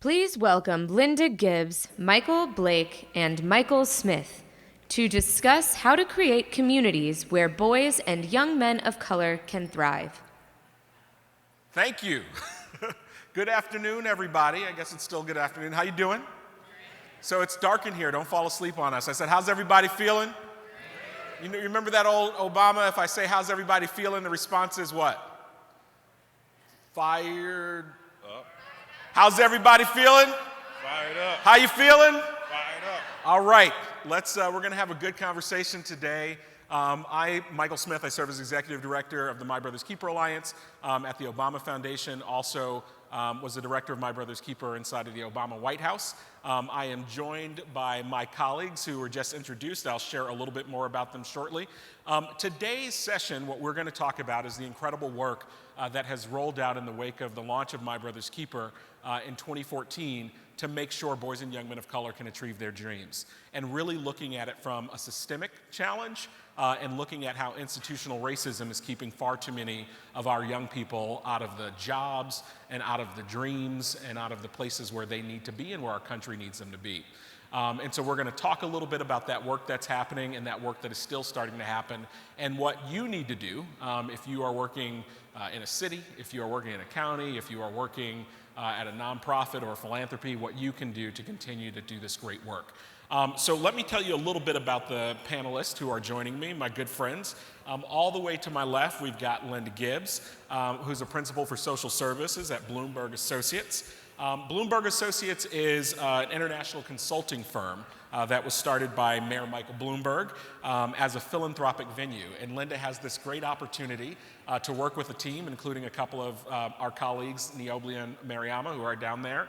Please welcome Linda Gibbs, Michael Blake, and Michael Smith to discuss how to create communities where boys and young men of color can thrive. Thank you. Good afternoon, everybody. I guess it's still good afternoon. How you doing? So it's dark in here. Don't fall asleep on us. I said, how's everybody feeling? You remember that old Obama, if I say, how's everybody feeling, the response is what? Fired up. How's everybody feeling? Fired up. How you feeling? Fired up. All right, we're going to have a good conversation today. Michael Smith, I serve as Executive Director of the My Brother's Keeper Alliance at the Obama Foundation, also was the Director of My Brother's Keeper inside of the Obama White House. I am joined by my colleagues who were just introduced. I'll share a little bit more about them shortly. Today's session, what we're going to talk about is the incredible work that has rolled out in the wake of the launch of My Brother's Keeper in 2014 to make sure boys and young men of color can achieve their dreams, and really looking at it from a systemic challenge and looking at how institutional racism is keeping far too many of our young people out of the jobs and out of the dreams and out of the places where they need to be and where our country needs them to be. And so we're going to talk a little bit about that work that's happening and that work that is still starting to happen and what you need to do if you are working in a city, if you are working in a county, if you are working at a nonprofit or philanthropy, what you can do to continue to do this great work. So let me tell you a little bit about the panelists who are joining me, my good friends. All the way to my left, we've got Linda Gibbs, who's a principal for social services at Bloomberg Associates. Bloomberg Associates is an international consulting firm that was started by Mayor Michael Bloomberg as a philanthropic venue. And Linda has this great opportunity to work with a team, including a couple of our colleagues, Nioblia and Mariama, who are down there,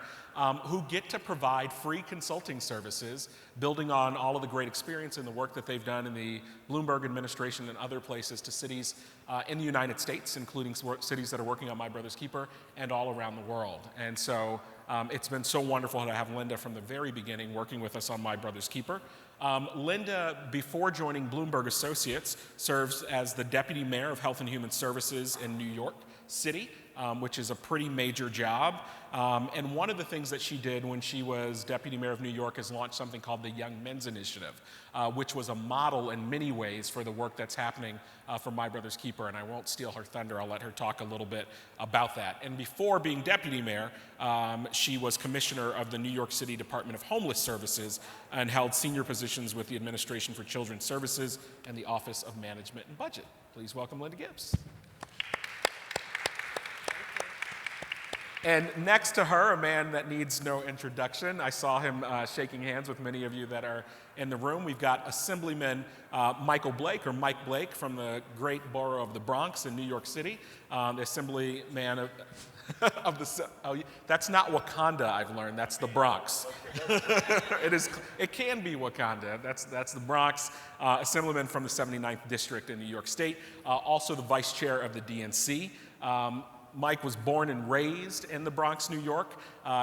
who get to provide free consulting services, building on all of the great experience and the work that they've done in the Bloomberg administration and other places to cities in the United States, including cities that are working on My Brother's Keeper and all around the world. And so it's been so wonderful to have Linda from the very beginning working with us on My Brother's Keeper. Linda, before joining Bloomberg Associates, serves as the Deputy Mayor of Health and Human Services in New York City, which is a pretty major job. And one of the things that she did when she was Deputy Mayor of New York is launch something called the Young Men's Initiative, which was a model in many ways for the work that's happening for My Brother's Keeper. And I won't steal her thunder. I'll let her talk a little bit about that. And before being Deputy Mayor, she was Commissioner of the New York City Department of Homeless Services and held senior positions with the Administration for Children's Services and the Office of Management and Budget. Please welcome Linda Gibbs. And next to her, a man that needs no introduction. I saw him shaking hands with many of you that are in the room. We've got Assemblyman Michael Blake, or Mike Blake, from the great borough of the Bronx in New York City. The Assemblyman of that's not Wakanda, I've learned. That's the Bronx. It can be Wakanda. That's the Bronx. Assemblyman from the 79th District in New York State. Also the Vice Chair of the DNC. Mike was born and raised in the Bronx, New York.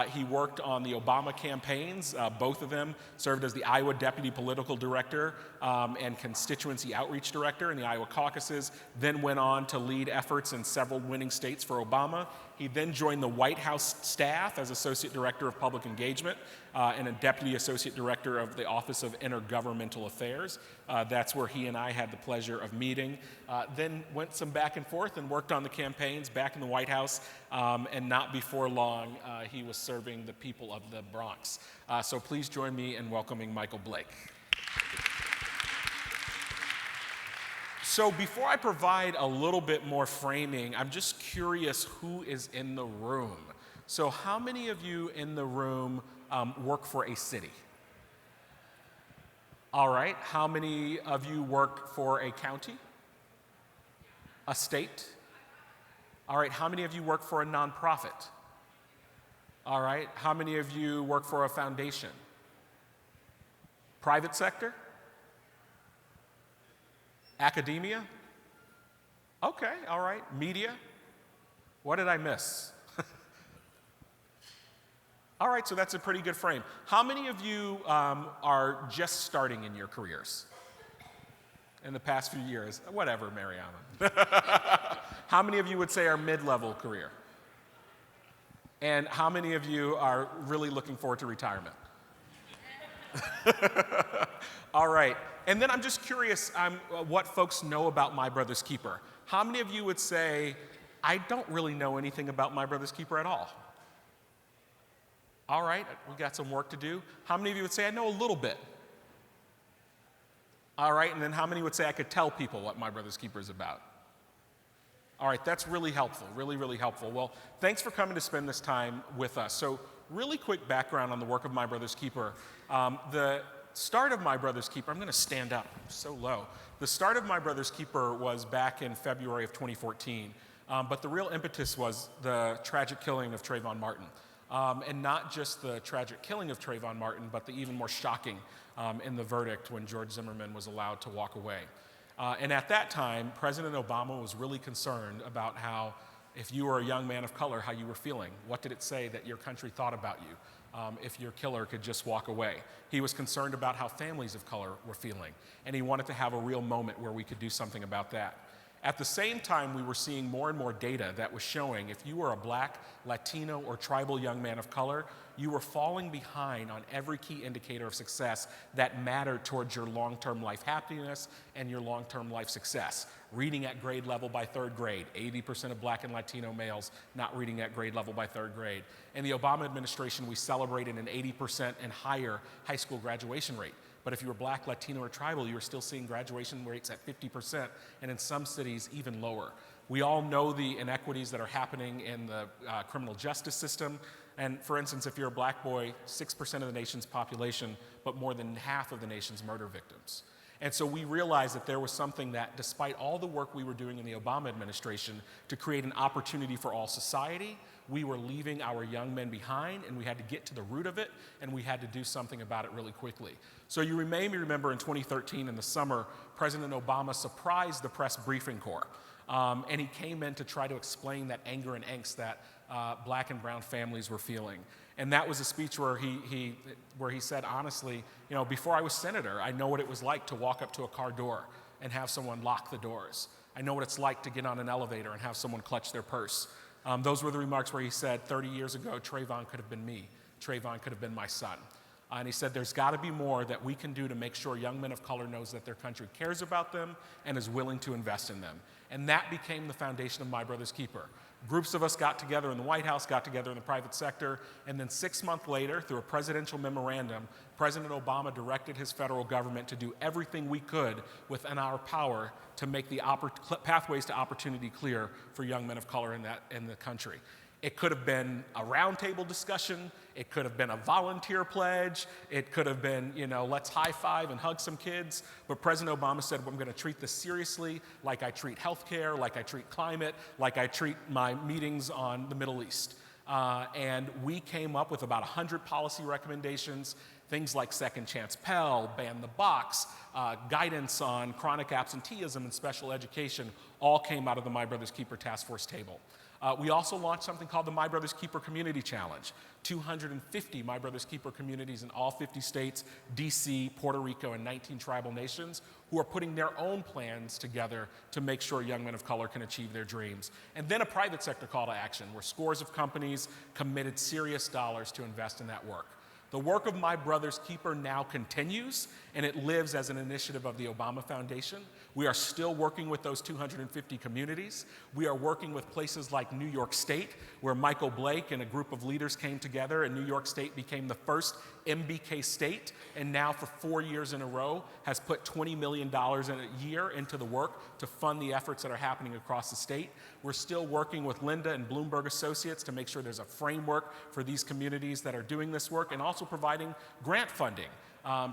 He worked on the Obama campaigns. Both of them served as the Iowa Deputy Political Director and Constituency Outreach Director in the Iowa caucuses, then went on to lead efforts in several winning states for Obama. He then joined the White House staff as Associate Director of Public Engagement and a Deputy Associate Director of the Office of Intergovernmental Affairs. That's where he and I had the pleasure of meeting. Then went some back and forth and worked on the campaigns back in the White House, and not before long, he was serving the people of the Bronx. So please join me in welcoming Michael Blake. So before I provide a little bit more framing, I'm just curious who is in the room. So how many of you in the room work for a city? All right, how many of you work for a county? A state? All right, how many of you work for a nonprofit? All right, how many of you work for a foundation? Private sector? Academia? Okay, all right. Media? What did I miss? All right, so that's a pretty good frame. How many of you are just starting in your careers in the past few years? Whatever, Mariama. How many of you would say are mid-level career? And how many of you are really looking forward to retirement? All right. And then I'm just curious what folks know about My Brother's Keeper. How many of you would say, I don't really know anything about My Brother's Keeper at all? All right, we got some work to do. How many of you would say, I know a little bit? All right, and then how many would say I could tell people what My Brother's Keeper is about? All right, that's really helpful, really, really helpful. Well, thanks for coming to spend this time with us. So really quick background on the work of My Brother's Keeper. The start of My Brother's Keeper, I'm going to stand up, I'm so low. The start of My Brother's Keeper was back in February of 2014, but the real impetus was the tragic killing of Trayvon Martin. And not just the tragic killing of Trayvon Martin, but the even more shocking in the verdict when George Zimmerman was allowed to walk away. And at that time, President Obama was really concerned about how, if you were a young man of color, how you were feeling. What did it say that your country thought about you if your killer could just walk away? He was concerned about how families of color were feeling, and he wanted to have a real moment where we could do something about that. At the same time, we were seeing more and more data that was showing if you were a Black, Latino, or tribal young man of color, you were falling behind on every key indicator of success that mattered towards your long-term life happiness and your long-term life success. Reading at grade level by third grade, 80% of Black and Latino males not reading at grade level by third grade. In the Obama administration, we celebrated an 80% and higher high school graduation rate. But if you were Black, Latino, or tribal, you were still seeing graduation rates at 50%, and in some cities, even lower. We all know the inequities that are happening in the criminal justice system. And for instance, if you're a Black boy, 6% of the nation's population, but more than half of the nation's murder victims. And so we realized that there was something that, despite all the work we were doing in the Obama administration to create an opportunity for all society, we were leaving our young men behind, and we had to get to the root of it, and we had to do something about it really quickly. So you may remember in 2013 in the summer, President Obama surprised the press briefing corps, and he came in to try to explain that anger and angst that Black and brown families were feeling. And that was a speech where he said, honestly, you know, before I was senator, I know what it was like to walk up to a car door and have someone lock the doors. I know what it's like to get on an elevator and have someone clutch their purse. Those were the remarks where he said, 30 years ago, Trayvon could have been me. Trayvon could have been my son. And he said, there's got to be more that we can do to make sure young men of color knows that their country cares about them and is willing to invest in them. And that became the foundation of My Brother's Keeper. Groups of us got together in the White House, got together in the private sector, and then 6 months later, through a presidential memorandum, President Obama directed his federal government to do everything we could within our power to make the pathways to opportunity clear for young men of color in the country. It could have been a roundtable discussion. It could have been a volunteer pledge. It could have been, you know, let's high five and hug some kids. But President Obama said, well, I'm going to treat this seriously, like I treat healthcare, like I treat climate, like I treat my meetings on the Middle East. And we came up with about 100 policy recommendations, things like second chance Pell, ban the box, guidance on chronic absenteeism and special education, all came out of the My Brother's Keeper Task Force table. We also launched something called the My Brother's Keeper Community Challenge. 250 My Brother's Keeper communities in all 50 states, DC, Puerto Rico, and 19 tribal nations who are putting their own plans together to make sure young men of color can achieve their dreams. And then a private sector call to action where scores of companies committed serious dollars to invest in that work. The work of My Brother's Keeper now continues, and it lives as an initiative of the Obama Foundation. We are still working with those 250 communities. We are working with places like New York State, where Michael Blake and a group of leaders came together, and New York State became the first MBK state, and now for 4 years in a row has put $20 million in a year into the work to fund the efforts that are happening across the state. We're still working with Linda and Bloomberg Associates to make sure there's a framework for these communities that are doing this work, and also providing grant funding,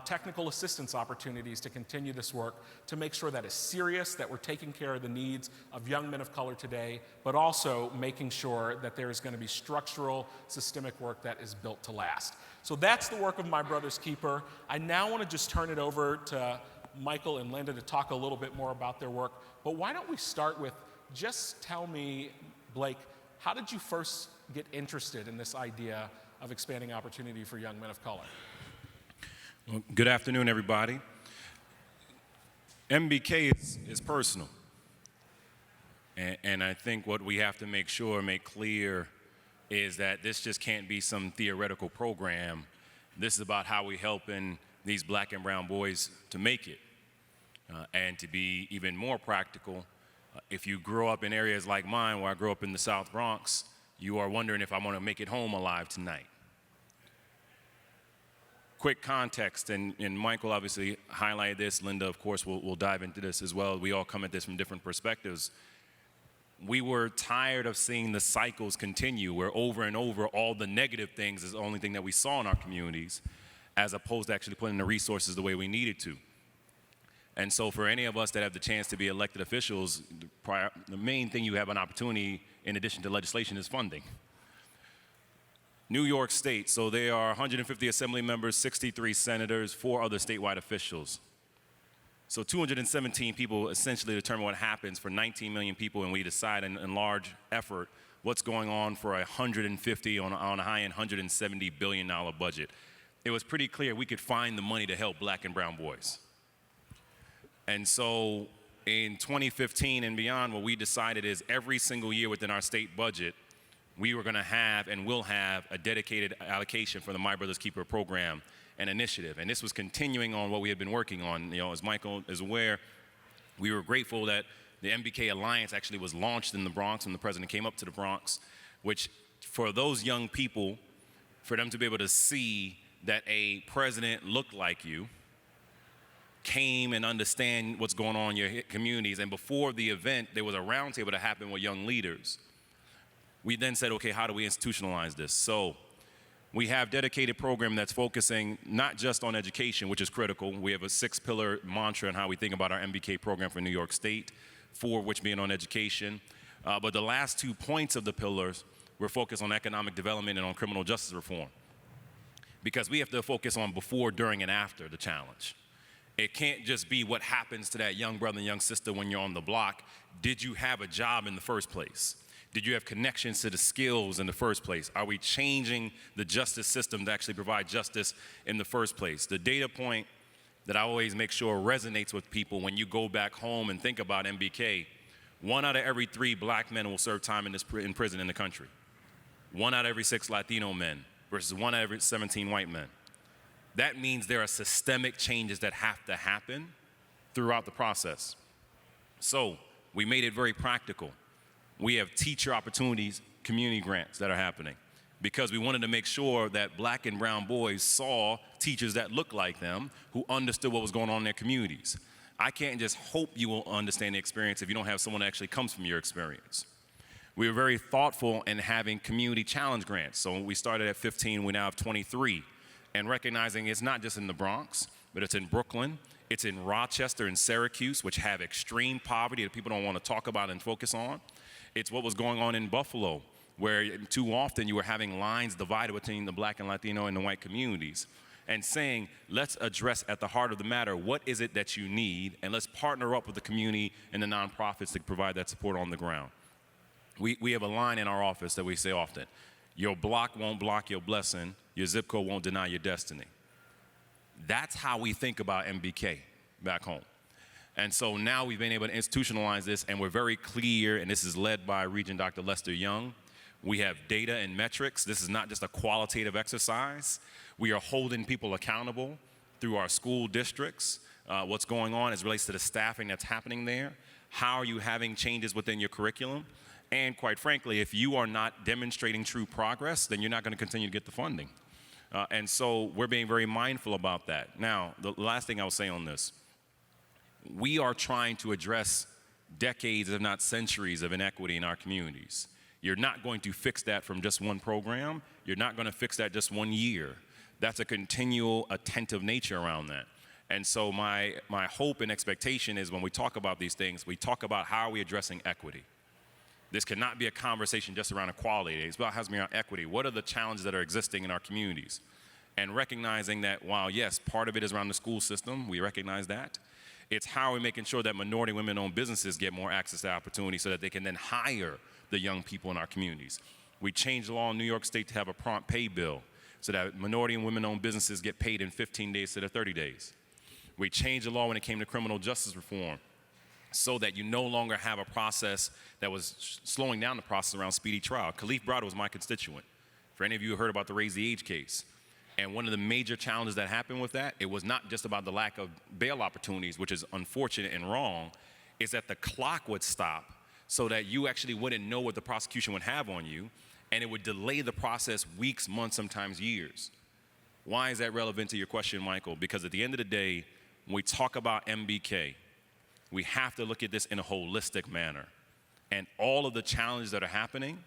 technical assistance opportunities to continue this work to make sure that it's serious, that we're taking care of the needs of young men of color today, but also making sure that there is going to be structural, systemic work that is built to last. So that's the work of My Brother's Keeper. I now want to just turn it over to Michael and Linda to talk a little bit more about their work. But why don't we start with, just tell me, Blake, how did you first get interested in this idea of expanding opportunity for young men of color? Well, good afternoon, everybody. MBK is personal. And I think what we have to make clear is that this just can't be some theoretical program. This is about how we helping these black and brown boys to make it. And to be even more practical, if you grow up in areas like mine, where I grew up in the South Bronx, you are wondering if I want to make it home alive tonight. Quick context, and Michael obviously highlighted this. Linda, of course, will dive into this as well. We all come at this from different perspectives. We were tired of seeing the cycles continue, where over and over all the negative things is the only thing that we saw in our communities, as opposed to actually putting the resources the way we needed to. And so for any of us that have the chance to be elected officials, the main thing you have an opportunity, in addition to legislation, is funding. New York State, so there are 150 assembly members, 63 senators, 4 other statewide officials. So 217 people essentially determine what happens for 19 million people, and we decide in large effort what's going on for 150, on a high end, $170 billion budget. It was pretty clear we could find the money to help black and brown boys. And so in 2015 and beyond, what we decided is every single year within our state budget, we were going to have and will have a dedicated allocation for the My Brother's Keeper program and initiative. And this was continuing on what we had been working on. You know, as Michael is aware, we were grateful that the MBK Alliance actually was launched in the Bronx when the president came up to the Bronx, which for those young people, for them to be able to see that a president looked like you, came and understand what's going on in your communities. And before the event, there was a roundtable that happened with young leaders. We then said, okay, how do we institutionalize this? So we have dedicated program that's focusing not just on education, which is critical. We have a 6-pillar mantra on how we think about our MBK program for New York State, 4 of which being on education. But the last 2 points of the pillars, we're focused on economic development and on criminal justice reform. Because we have to focus on before, during, and after the challenge. It can't just be what happens to that young brother and young sister when you're on the block. Did you have a job in the first place? Did you have connections to the skills in the first place? Are we changing the justice system to actually provide justice in the first place? The data point that I always make sure resonates with people when you go back home and think about MBK, 1 out of every 3 black men will serve time in prison in the country. 1 out of every 6 Latino men versus 1 out of every 17 white men. That means there are systemic changes that have to happen throughout the process. So we made it very practical. We have teacher opportunities, community grants that are happening because we wanted to make sure that black and brown boys saw teachers that looked like them who understood what was going on in their communities. I can't just hope you will understand the experience if you don't have someone that actually comes from your experience. We were very thoughtful in having community challenge grants. So we started at 15, we now have 23. And recognizing it's not just in the Bronx, but it's in Brooklyn, it's in Rochester and Syracuse, which have extreme poverty that people don't want to talk about and focus on. It's what was going on in Buffalo, where too often you were having lines divided between the black and Latino and the white communities, and saying, let's address at the heart of the matter, what is it that you need, and let's partner up with the community and the nonprofits to provide that support on the ground. We have a line in our office that we say often, your block won't block your blessing, your zip code won't deny your destiny. That's how we think about MBK back home. And so now we've been able to institutionalize this, and we're very clear, and this is led by Regent Dr. Lester Young. We have data and metrics. This is not just a qualitative exercise. We are holding people accountable through our school districts, what's going on as it relates to the staffing that's happening there. How are you having changes within your curriculum? And quite frankly, if you are not demonstrating true progress, then you're not going to continue to get the funding. And so we're being very mindful about that. Now, the last thing I'll say on this, we are trying to address decades, if not centuries, of inequity in our communities. You're not going to fix that from just one program. You're not going to fix that just one year. That's a continual, attentive nature around that. And so my hope and expectation is when we talk about these things, we talk about how are we addressing equity. This cannot be a conversation just around equality. It's about how to be around equity. What are the challenges that are existing in our communities? And recognizing that while, yes, part of it is around the school system, we recognize that. It's how we're making sure that minority women-owned businesses get more access to opportunity so that they can then hire the young people in our communities. We changed the law in New York State to have a prompt pay bill so that minority and women-owned businesses get paid in 15 days instead of 30 days. We changed the law when it came to criminal justice reform so that you no longer have a process that was slowing down the process around speedy trial. Khalif Browder was my constituent. For any of you who heard about the Raise the Age case, and one of the major challenges that happened with that, it was not just about the lack of bail opportunities, which is unfortunate and wrong, is that the clock would stop so that you actually wouldn't know what the prosecution would have on you, and it would delay the process weeks, months, sometimes years. Why is that relevant to your question, Michael? Because at the end of the day, when we talk about MBK, we have to look at this in a holistic manner and all of the challenges that are happening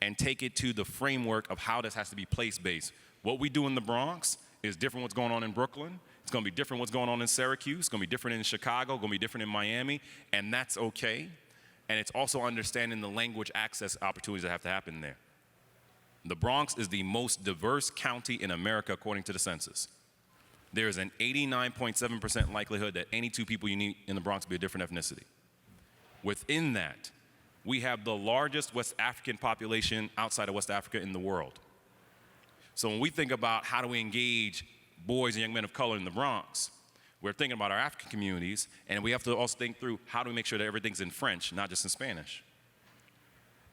and take it to the framework of how this has to be place-based. What we do in the Bronx is different what's going on in Brooklyn. It's going to be different what's going on in Syracuse. It's going to be different in Chicago, going to be different in Miami, and that's okay. And it's also understanding the language access opportunities that have to happen there. The Bronx is the most diverse county in America according to the census. There is an 89.7% likelihood that any two people you meet in the Bronx be a different ethnicity. Within that, we have the largest West African population outside of West Africa in the world. So when we think about how do we engage boys and young men of color in the Bronx, we're thinking about our African communities, and we have to also think through how do we make sure that everything's in French, not just in Spanish.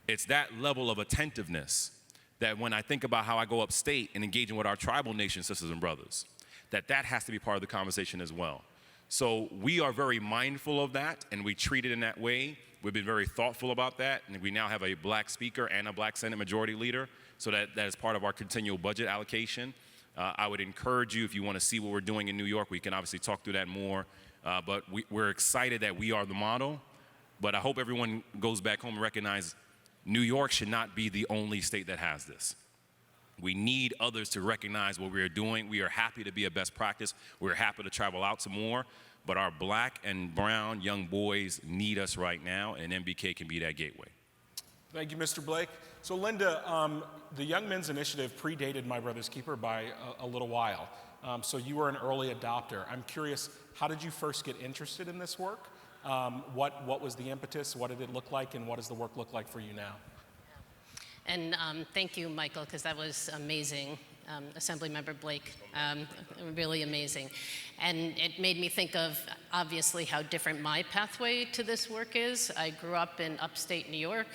It's that level of attentiveness that when I think about how I go upstate and engaging with our tribal nation sisters and brothers, that has to be part of the conversation as well. So we are very mindful of that, and we treat it in that way. We've been very thoughtful about that, and we now have a black speaker and a black Senate Majority Leader, so that is part of our continual budget allocation. I would encourage you, if you want to see what we're doing in New York, we can obviously talk through that more, but we're excited that we are the model, but I hope everyone goes back home and recognize New York should not be the only state that has this. We need others to recognize what we are doing. We are happy to be a best practice. We're happy to travel out some more, but our black and brown young boys need us right now, and MBK can be that gateway. Thank you, Mr. Blake. So Linda, the Young Men's Initiative predated My Brother's Keeper by a little while. So you were an early adopter. I'm curious, how did you first get interested in this work? What was the impetus? What did it look like? And what does the work look like for you now? And thank you, Michael, because that was amazing. Assemblymember Blake, really amazing. And it made me think of, obviously, how different my pathway to this work is. I grew up in upstate New York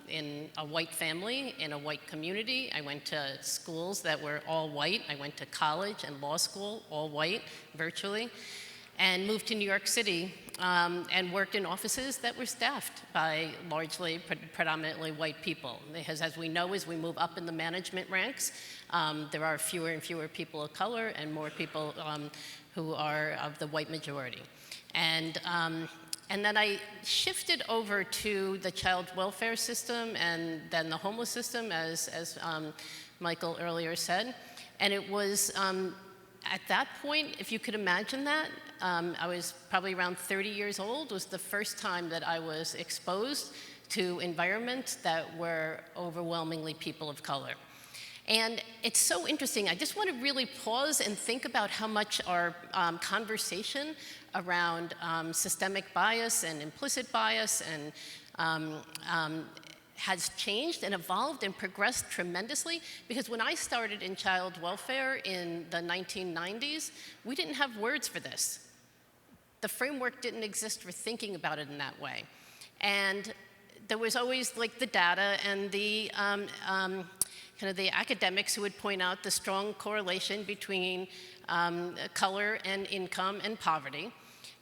in a white family, in a white community. I went to schools that were all white. I went to college and law school, all white, virtually, and moved to New York City and worked in offices that were staffed by largely, predominantly white people. Because as we know, as we move up in the management ranks, there are fewer and fewer people of color and more people who are of the white majority. And then I shifted over to the child welfare system and then the homeless system, as Michael earlier said. And it was at that point, if you could imagine that, I was probably around 30 years old, was the first time that I was exposed to environments that were overwhelmingly people of color. And it's so interesting. I just want to really pause and think about how much our conversation around systemic bias and implicit bias and has changed and evolved and progressed tremendously, because when I started in child welfare in the 1990s, we didn't have words for this. The framework didn't exist for thinking about it in that way. And there was always like the data and the kind of the academics who would point out the strong correlation between color and income and poverty.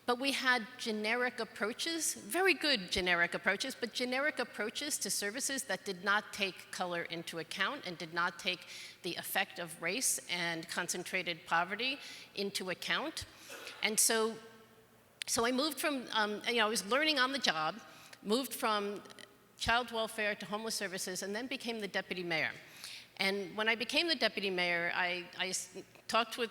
But we had generic approaches, very good generic approaches, but generic approaches to services that did not take color into account and did not take the effect of race and concentrated poverty into account. And so I moved from, I was learning on the job, moved from child welfare to homeless services, and then became the deputy mayor. And when I became the deputy mayor, I talked with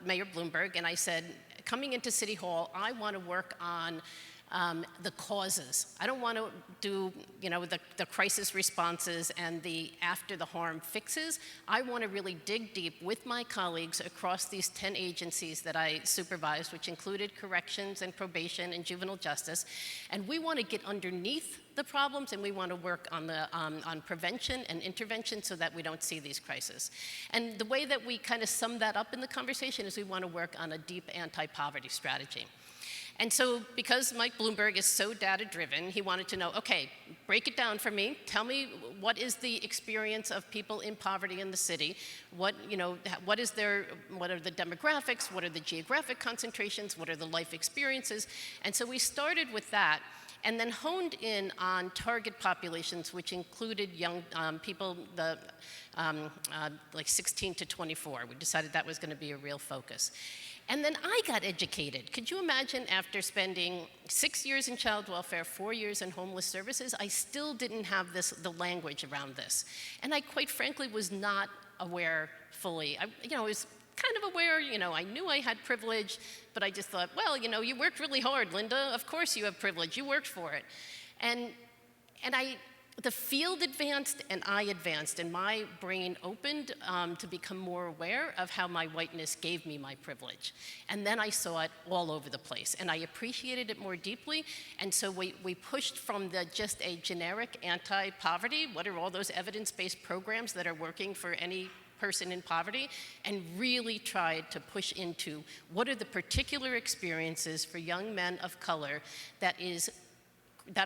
Mayor Bloomberg, and I said, coming into City Hall, I want to work on the causes. I don't want to do, the crisis responses and the after the harm fixes. I want to really dig deep with my colleagues across these 10 agencies that I supervised, which included corrections and probation and juvenile justice. And we want to get underneath the problems, and we want to work on on prevention and intervention so that we don't see these crises. And the way that we kind of sum that up in the conversation is we want to work on a deep anti-poverty strategy. And so because Mike Bloomberg is so data-driven, he wanted to know, okay, break it down for me. Tell me what is the experience of people in poverty in the city? What are the demographics? What are the geographic concentrations? What are the life experiences? And so we started with that and then honed in on target populations, which included young people, like 16 to 24. We decided that was going to be a real focus. And then I got educated. Could you imagine, after spending 6 years in child welfare, 4 years in homeless services, I still didn't have the language around this. And I quite frankly was not aware fully. I was kind of aware, I knew I had privilege, but I just thought, well, you worked really hard, Linda. Of course you have privilege. You worked for it. And the field advanced and I advanced, and my brain opened to become more aware of how my whiteness gave me my privilege. And then I saw it all over the place, and I appreciated it more deeply. And so we pushed from just a generic anti-poverty, what are all those evidence-based programs that are working for any person in poverty, and really tried to push into what are the particular experiences for young men of color that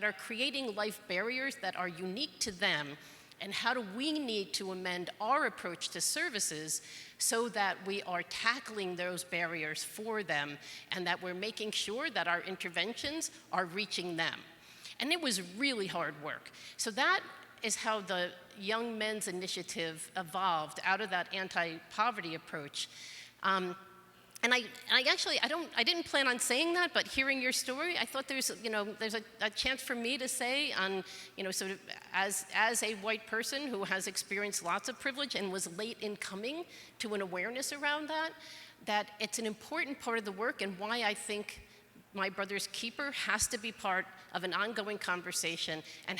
are creating life barriers that are unique to them, and how do we need to amend our approach to services so that we are tackling those barriers for them and that we're making sure that our interventions are reaching them. And it was really hard work. So that is how the Young Men's Initiative evolved out of that anti-poverty approach. And I didn't plan on saying that, but hearing your story, I thought there's a chance for me to say, sort of as a white person who has experienced lots of privilege and was late in coming to an awareness around that it's an important part of the work, and why I think My Brother's Keeper has to be part of an ongoing conversation and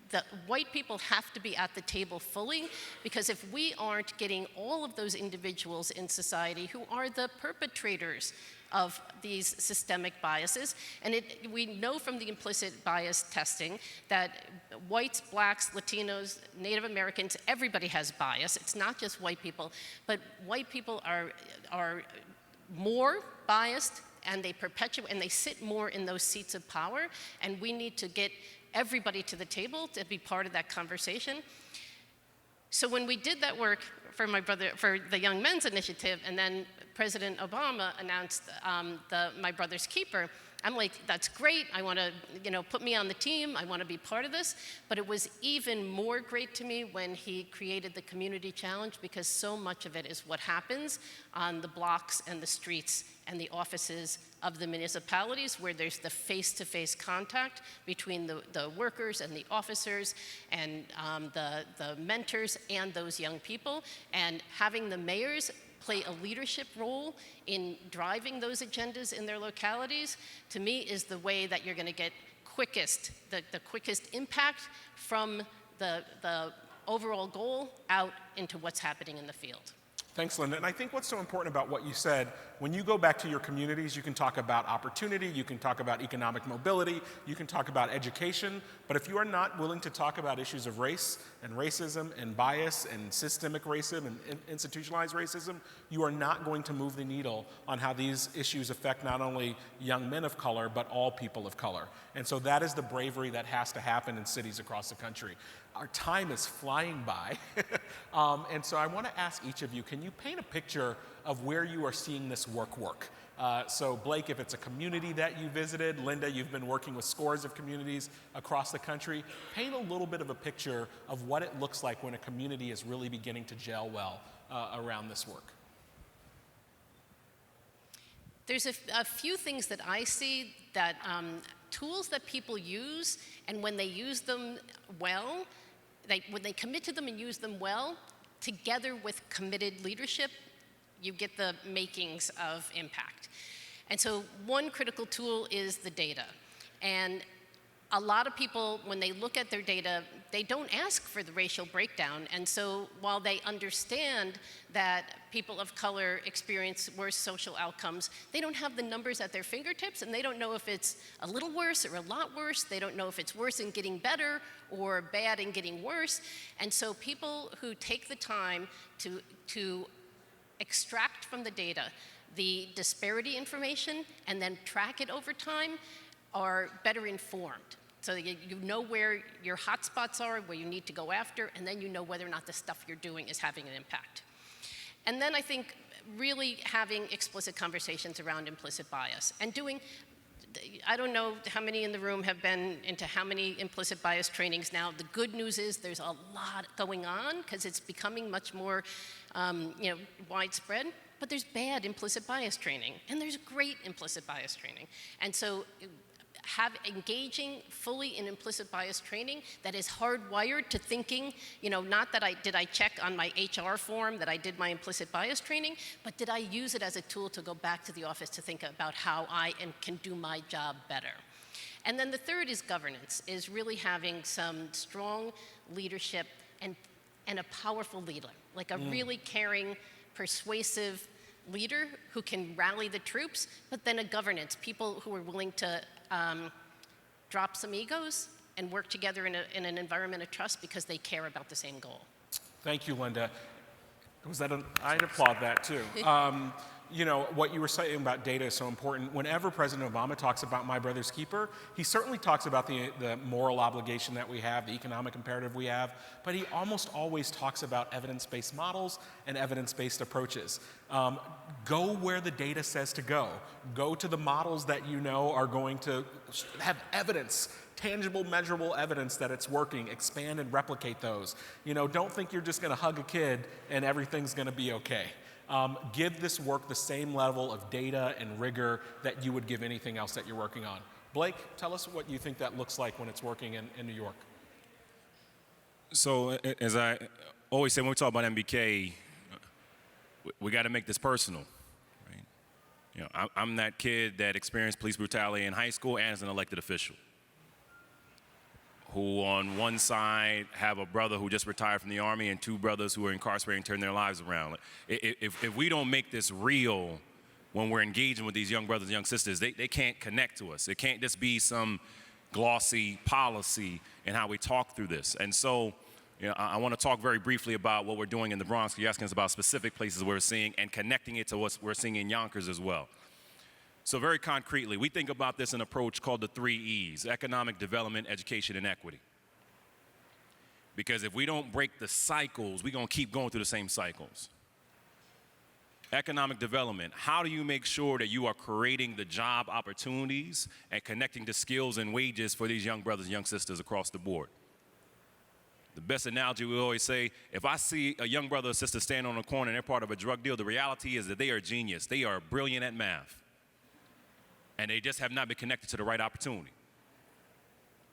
the white people have to be at the table fully, because if we aren't getting all of those individuals in society who are the perpetrators of these systemic biases, and we know from the implicit bias testing that whites, blacks, Latinos, Native Americans, everybody has bias. It's not just white people, but white people are more biased, and they perpetuate, and they sit more in those seats of power, and we need to get everybody to the table to be part of that conversation. So when we did that work for the Young Men's Initiative, and then President Obama announced My Brother's Keeper, I'm like, that's great. I want to, put me on the team. I want to be part of this. But it was even more great to me when he created the Community Challenge, because so much of it is what happens on the blocks and the streets and the offices of the municipalities, where there's the face-to-face contact between the workers and the officers and the mentors and those young people, and having the mayors play a leadership role in driving those agendas in their localities, to me is the way that you're going to get the quickest impact from the overall goal out into what's happening in the field. Thanks, Linda. And I think what's so important about what you said, when you go back to your communities, you can talk about opportunity, you can talk about economic mobility, you can talk about education, but if you are not willing to talk about issues of race and racism and bias and systemic racism and institutionalized racism, you are not going to move the needle on how these issues affect not only young men of color, but all people of color. And so that is the bravery that has to happen in cities across the country. Our time is flying by, and so I want to ask each of you, can you paint a picture of where you are seeing this work? So Blake, if it's a community that you visited, Linda, you've been working with scores of communities across the country, paint a little bit of a picture of what it looks like when a community is really beginning to gel well around this work. There's a few things that I see that tools that people use, and when they use them well, when they commit to them and use them well, together with committed leadership, you get the makings of impact. And so one critical tool is the data. And a lot of people, when they look at their data, they don't ask for the racial breakdown. And so while they understand that people of color experience worse social outcomes, they don't have the numbers at their fingertips, and they don't know if it's a little worse or a lot worse. They don't know if it's worse and getting better or bad and getting worse. And so people who take the time to extract from the data the disparity information and then track it over time are better informed. So that you know where your hotspots are, where you need to go after, and then you know whether or not the stuff you're doing is having an impact. And then I think really having explicit conversations around implicit bias and doing, I don't know how many in the room have been into how many implicit bias trainings now. The good news is there's a lot going on because it's becoming much more widespread. But there's bad implicit bias training, and there's great implicit bias training. And so engaging fully in implicit bias training that is hardwired to thinking, not that did I check on my HR form that I did my implicit bias training, but did I use it as a tool to go back to the office to think about how I can do my job better. And then the third is governance, is really having some strong leadership and a powerful leader, like a really caring, persuasive leader who can rally the troops, but then a governance, people who are willing to drop some egos and work together in an environment of trust because they care about the same goal. Thank you, Linda. I'd applaud that too. What you were saying about data is so important. Whenever President Obama talks about My Brother's Keeper, he certainly talks about the moral obligation that we have, the economic imperative we have, but he almost always talks about evidence-based models and evidence-based approaches. Go where the data says to go. Go to the models that you know are going to have evidence, tangible, measurable evidence that it's working. Expand and replicate those. Don't think you're just going to hug a kid and everything's going to be okay. Give this work the same level of data and rigor that you would give anything else that you're working on. Blake, tell us what you think that looks like when it's working in New York. So as I always say when we talk about MBK, we got to make this personal. Right? I'm that kid that experienced police brutality in high school and as an elected official, who on one side have a brother who just retired from the Army and two brothers who are incarcerated and turn their lives around. If we don't make this real when we're engaging with these young brothers and young sisters, they can't connect to us. It can't just be some glossy policy in how we talk through this. And so I want to talk very briefly about what we're doing in the Bronx. You're asking us about specific places where we're seeing and connecting it to what we're seeing in Yonkers as well. So very concretely, we think about this in an approach called the 3 E's: economic development, education, and equity. Because if we don't break the cycles, we're going to keep going through the same cycles. Economic development: how do you make sure that you are creating the job opportunities and connecting to skills and wages for these young brothers and young sisters across the board? The best analogy we always say, if I see a young brother or sister stand on a corner and they're part of a drug deal, the reality is that they are a genius. They are brilliant at math. And they just have not been connected to the right opportunity.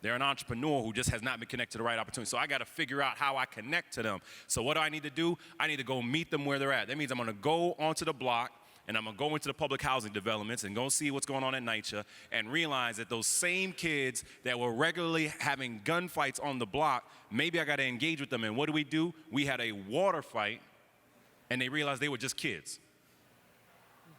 They're an entrepreneur who just has not been connected to the right opportunity. So I got to figure out how I connect to them. So what do I need to do? I need to go meet them where they're at. That means I'm going to go onto the block and I'm going to go into the public housing developments and go see what's going on at NYCHA and realize that those same kids that were regularly having gunfights on the block, maybe I got to engage with them. And what do? We had a water fight, and they realized they were just kids.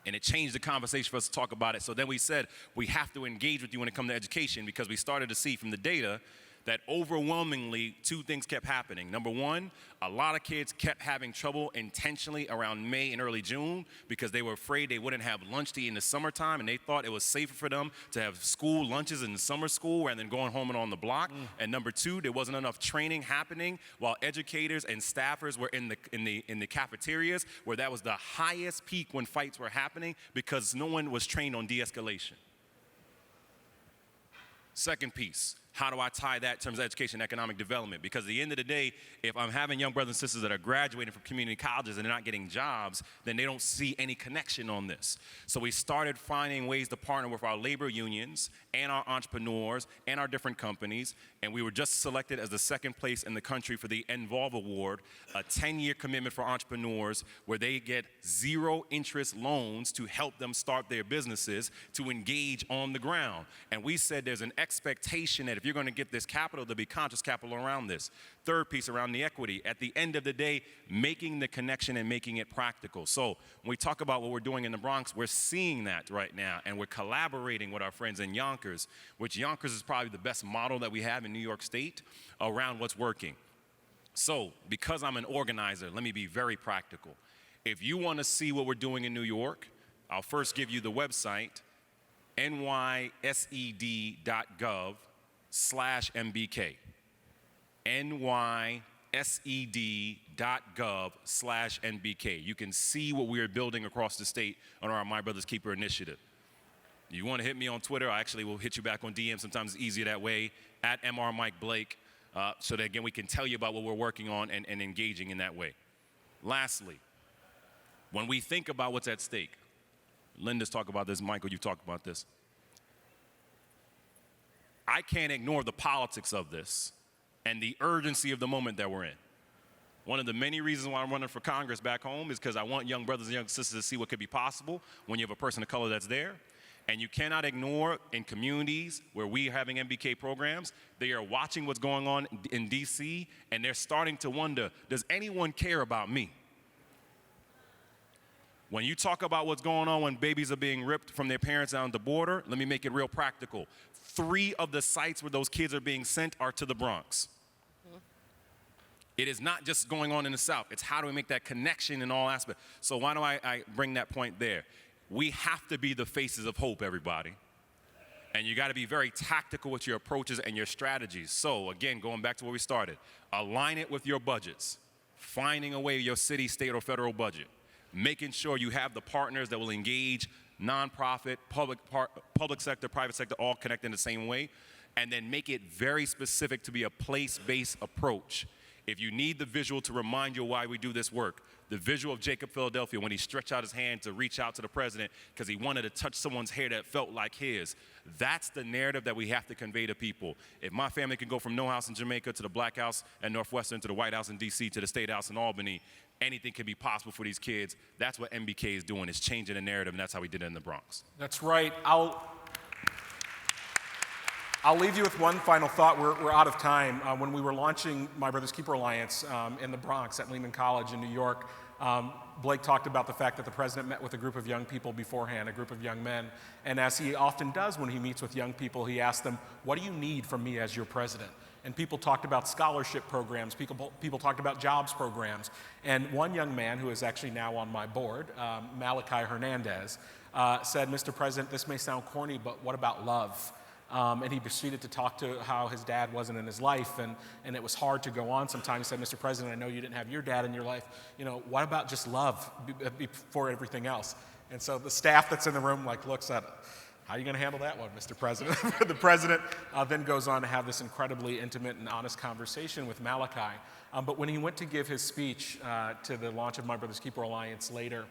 And it changed the conversation for us to talk about it. So then we said, we have to engage with you when it comes to education, because we started to see from the data that overwhelmingly 2 things kept happening. Number one, a lot of kids kept having trouble intentionally around May and early June because they were afraid they wouldn't have lunch to eat in the summertime, and they thought it was safer for them to have school lunches in the summer school rather than going home and on the block. And number 2, there wasn't enough training happening while educators and staffers were in the cafeterias, where that was the highest peak when fights were happening because no one was trained on de-escalation. Second piece: how do I tie that in terms of education and economic development? Because at the end of the day, if I'm having young brothers and sisters that are graduating from community colleges and they're not getting jobs, then they don't see any connection on this. So we started finding ways to partner with our labor unions and our entrepreneurs and our different companies, and we were just selected as the 2nd place in the country for the Involve Award, a 10-year commitment for entrepreneurs where they get 0 interest loans to help them start their businesses to engage on the ground. And we said there's an expectation that if you're going to get this capital, to be conscious capital around this. Third piece around the equity. At the end of the day, making the connection and making it practical. So when we talk about what we're doing in the Bronx, we're seeing that right now, and we're collaborating with our friends in Yonkers, which Yonkers is probably the best model that we have in New York State around what's working. So because I'm an organizer, let me be very practical. If you want to see what we're doing in New York, I'll first give you the website, nysed.gov/MBK. nysed.gov/NBK. You can see what we are building across the state on our My Brother's Keeper initiative. You want to hit me on Twitter, I actually will hit you back on DM. Sometimes it's easier that way, at MR Mike Blake, so that, again, we can tell you about what we're working on and engaging in that way. Lastly, when we think about what's at stake, Linda's talked about this, Michael, you've talked about this. I can't ignore the politics of this and the urgency of the moment that we're in. One of the many reasons why I'm running for Congress back home is because I want young brothers and young sisters to see what could be possible when you have a person of color that's there. And you cannot ignore in communities where we are having MBK programs, they are watching what's going on in DC, and they're starting to wonder, does anyone care about me? When you talk about what's going on when babies are being ripped from their parents down the border, let me make it real practical. 3 of the sites where those kids are being sent are to the Bronx. It is not just going on in the South. It's how do we make that connection in all aspects. So why do I bring that point there? We have to be the faces of hope, everybody. And you got to be very tactical with your approaches and your strategies. So again, going back to where we started, align it with your budgets, finding a way your city, state, or federal budget, making sure you have the partners that will engage nonprofit, public sector, private sector, all connected in the same way, and then make it very specific to be a place-based approach. If you need the visual to remind you why we do this work, the visual of Jacob Philadelphia when he stretched out his hand to reach out to the president because he wanted to touch someone's hair that felt like his. That's the narrative that we have to convey to people. If my family can go from no house in Jamaica to the Black House at Northwestern to the White House in D.C. to the State House in Albany, anything can be possible for these kids. That's what MBK is doing, is changing the narrative, and that's how we did it in the Bronx. That's right. I'll leave you with one final thought. We're out of time. When we were launching My Brother's Keeper Alliance in the Bronx at Lehman College in New York, Blake talked about the fact that the president met with a group of young people beforehand, a group of young men. And as he often does when he meets with young people, he asked them, what do you need from me as your president? And people talked about scholarship programs, people talked about jobs programs. And one young man who is actually now on my board, Malachi Hernandez, said, Mr. President, this may sound corny, but what about love? And he proceeded to talk to how his dad wasn't in his life, and it was hard to go on sometimes. He said, Mr. President, I know you didn't have your dad in your life. You know, what about just love before everything else? And so the staff that's in the room looks at it. How are you going to handle that one, Mr. President? The president then goes on to have this incredibly intimate and honest conversation with Malachi. But when he went to give his speech to the launch of My Brother's Keeper Alliance later,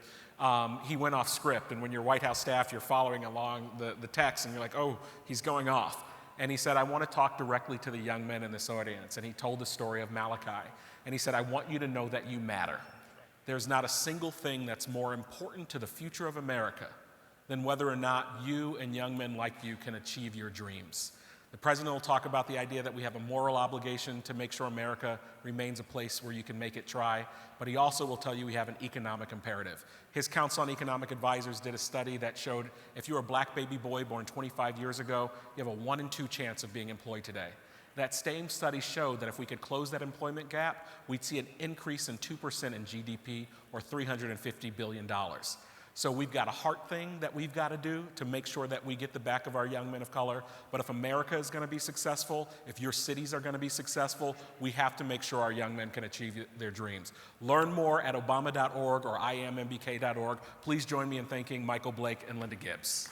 he went off script. And when you're White House staff, you're following along the text, and you're like, oh, he's going off. And he said, I want to talk directly to the young men in this audience. And he told the story of Malachi. And he said, I want you to know that you matter. There's not a single thing that's more important to the future of America than whether or not you and young men like you can achieve your dreams. The president will talk about the idea that we have a moral obligation to make sure America remains a place where you can make it try, but he also will tell you we have an economic imperative. His Council on Economic Advisors did a study that showed if you're a black baby boy born 25 years ago, you have a 1 in 2 chance of being employed today. That same study showed that if we could close that employment gap, we'd see an increase in 2% in GDP, or $350 billion. So we've got a heart thing that we've got to do to make sure that we get the back of our young men of color. But if America is going to be successful, if your cities are going to be successful, we have to make sure our young men can achieve their dreams. Learn more at obama.org or iambk.org. Please join me in thanking Michael Blake and Linda Gibbs.